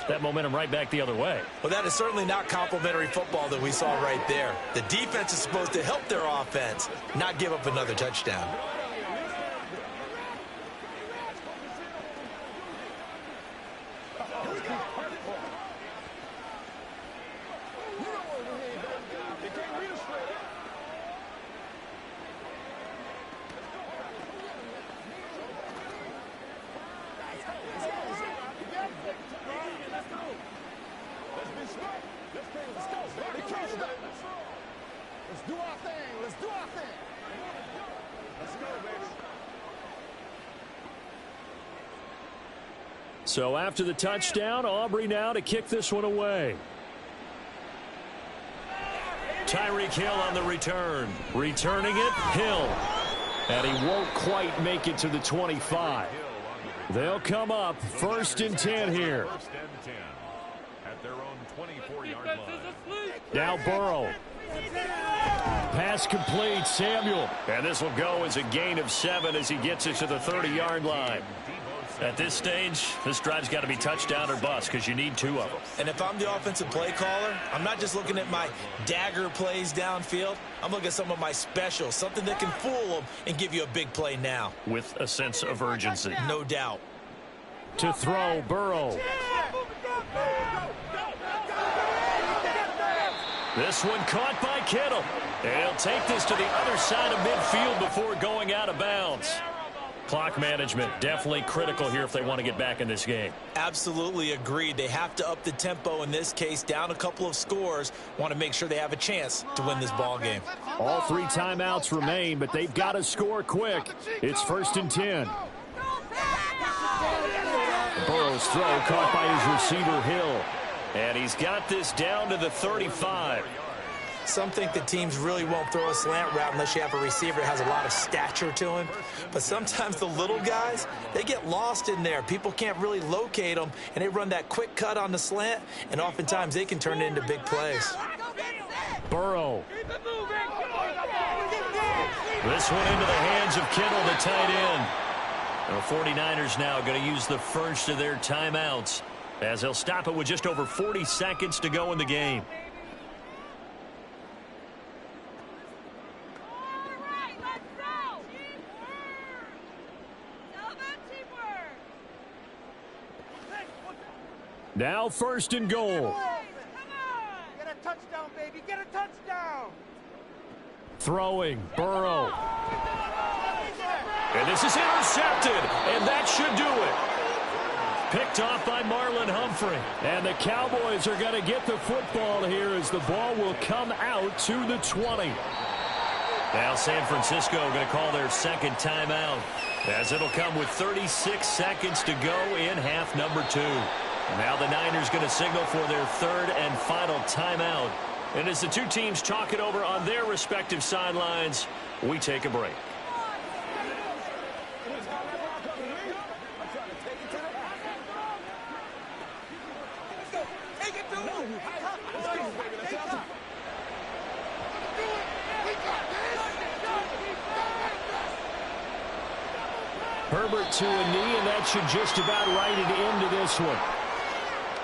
That momentum right back the other way. Well, that is certainly not complimentary football that we saw right there. The defense is supposed to help their offense, not give up another touchdown. So after the touchdown, Aubrey now to kick this one away. Tyreek Hill on the return. Returning it, Hill. And he won't quite make it to the 25. They'll come up 1st and 10 here. First and 10 at their own 24-yard line. Now Burrow. Pass complete, Samuel. And this will go as a gain of 7 as he gets it to the 30-yard line. At this stage, this drive's got to be touchdown or bust because you need 2 of them. And if I'm the offensive play caller, I'm not just looking at my dagger plays downfield. I'm looking at some of my specials, something that can fool them and give you a big play now. With a sense of urgency. No doubt. To throw, Burrow. This one caught by Kittle. And he'll take this to the other side of midfield before going out of bounds. Clock management definitely critical here if they want to get back in this game. Absolutely agreed. They have to up the tempo in this case, down a couple of scores. Want to make sure they have a chance to win this ball game. All 3 timeouts remain, but they've got to score quick. It's 1st and 10. Burrow's throw caught by his receiver, Hill. And he's got this down to the 35. Some think the teams really won't throw a slant route unless you have a receiver that has a lot of stature to him. But sometimes the little guys, they get lost in there. People can't really locate them, and they run that quick cut on the slant, and oftentimes they can turn it into big plays. Burrow. This one into the hands of Kittle, the tight end. The 49ers now going to use the first of their timeouts as they'll stop it with just over 40 seconds to go in the game. Now 1st and goal. Get a touchdown, baby. Get a touchdown. Throwing, Burrow. And this is intercepted, and that should do it. Picked off by Marlon Humphrey. And the Cowboys are going to get the football here as the ball will come out to the 20. Now San Francisco going to call their second timeout, as it'll come with 36 seconds to go in half number 2. Now the Niners going to signal for their third and final timeout. And as the two teams talk it over on their respective sidelines, we take a break. Herbert to a knee, and that should just about write it into this one.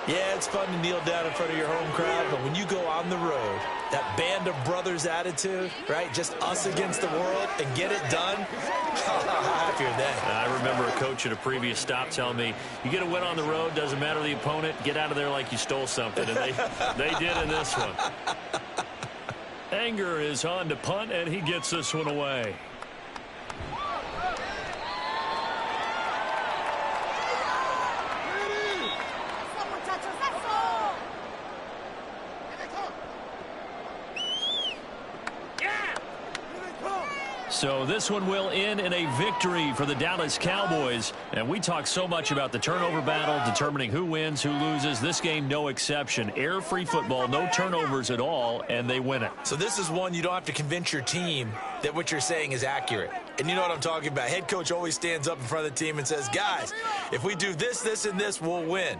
Yeah, it's fun to kneel down in front of your home crowd, but when you go on the road, that band of brothers attitude, right, just us against the world, and get it done, how happier then. I remember a coach at a previous stop telling me, you get a win on the road, doesn't matter the opponent, get out of there like you stole something, and they did in this one. Anger is on to punt, and he gets this one away. So this one will end in a victory for the Dallas Cowboys. And we talk so much about the turnover battle, determining who wins, who loses. This game, no exception. Air-free football, no turnovers at all, and they win it. So this is one you don't have to convince your team that what you're saying is accurate. And you know what I'm talking about. Head coach always stands up in front of the team and says, guys, if we do this, this, and this, we'll win.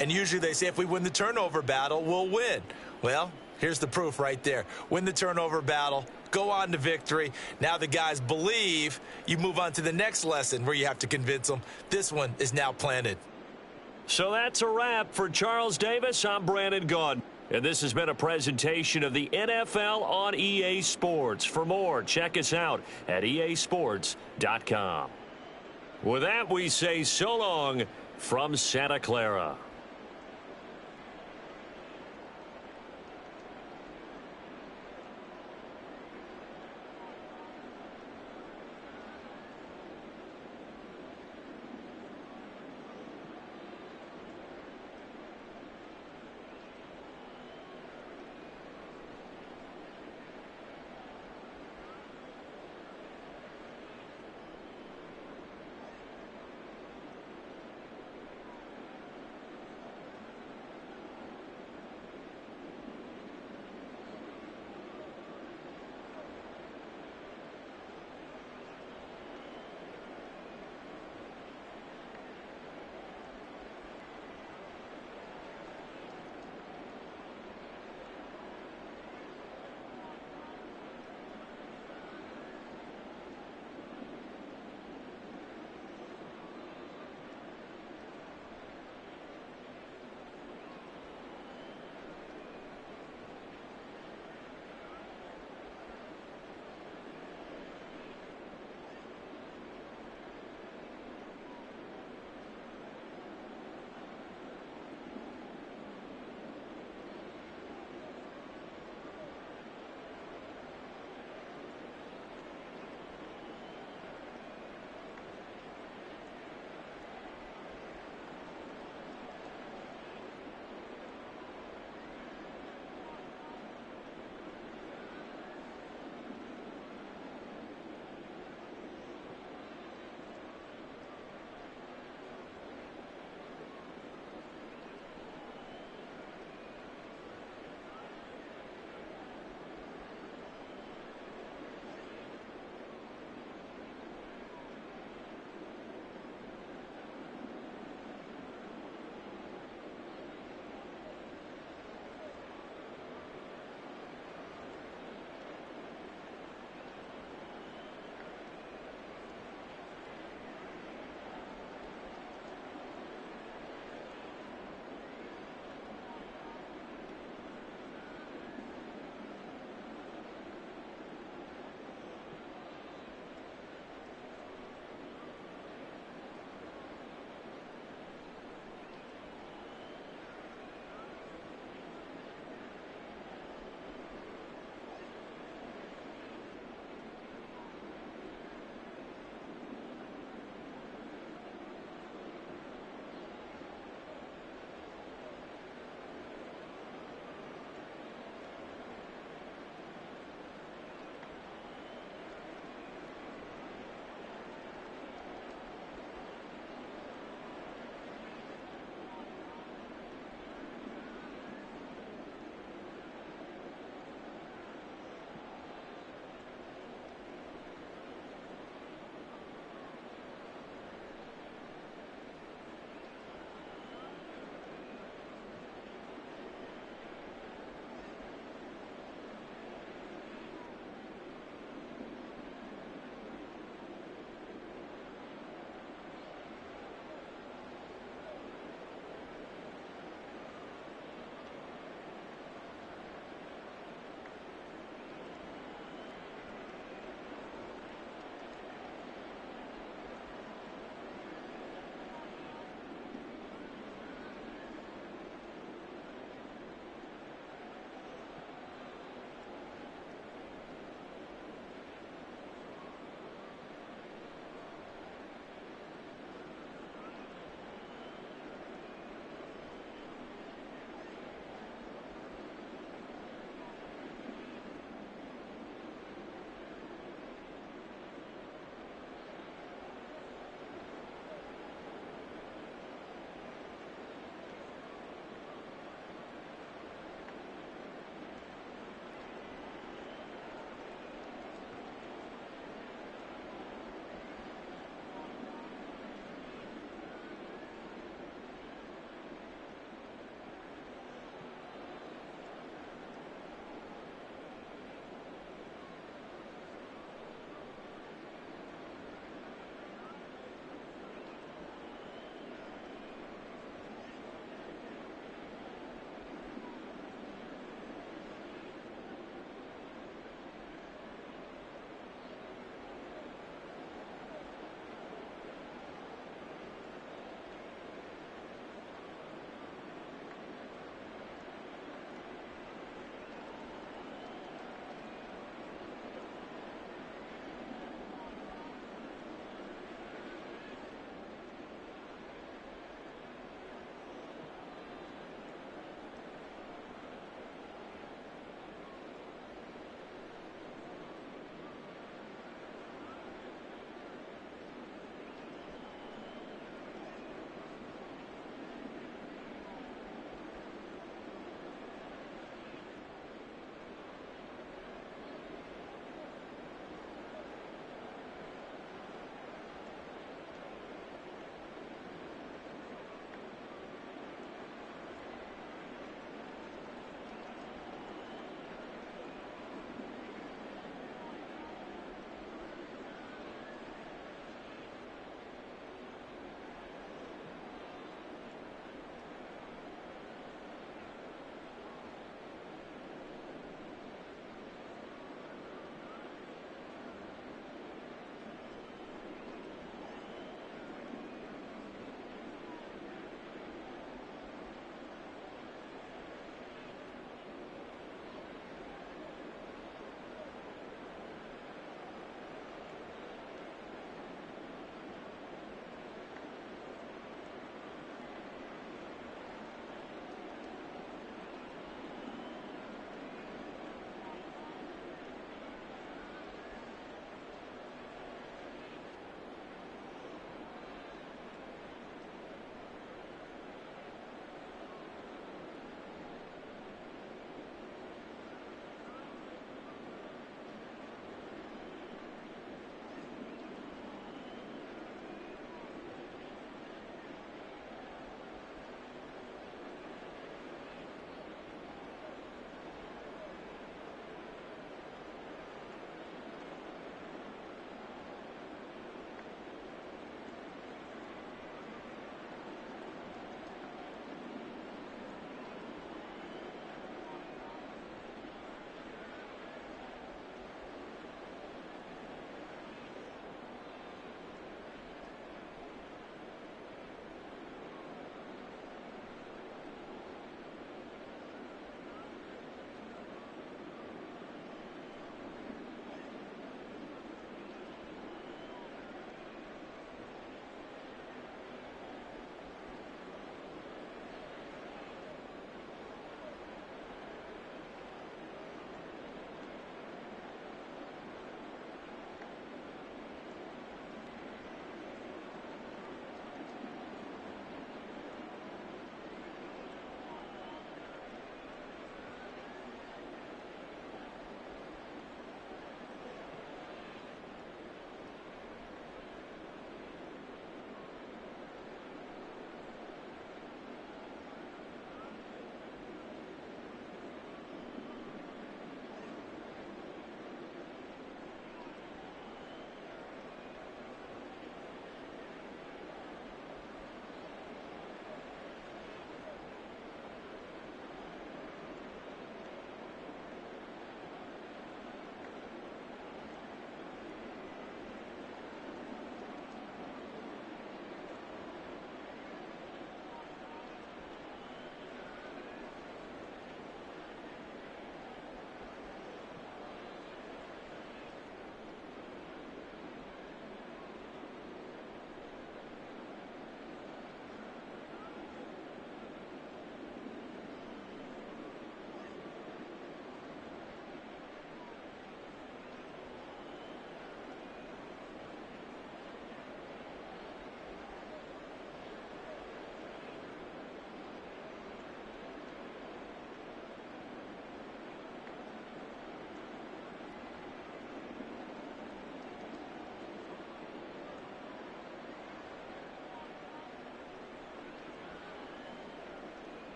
And usually they say if we win the turnover battle, we'll win. Well, here's the proof right there. Win the turnover battle. Go on to victory. Now the guys believe. You move on to the next lesson where you have to convince them. This one is now planted. So that's a wrap for Charles Davis. I'm Brandon Gaudin. And this has been a presentation of the NFL on EA Sports. For more, check us out at easports.com. With that, we say so long from Santa Clara.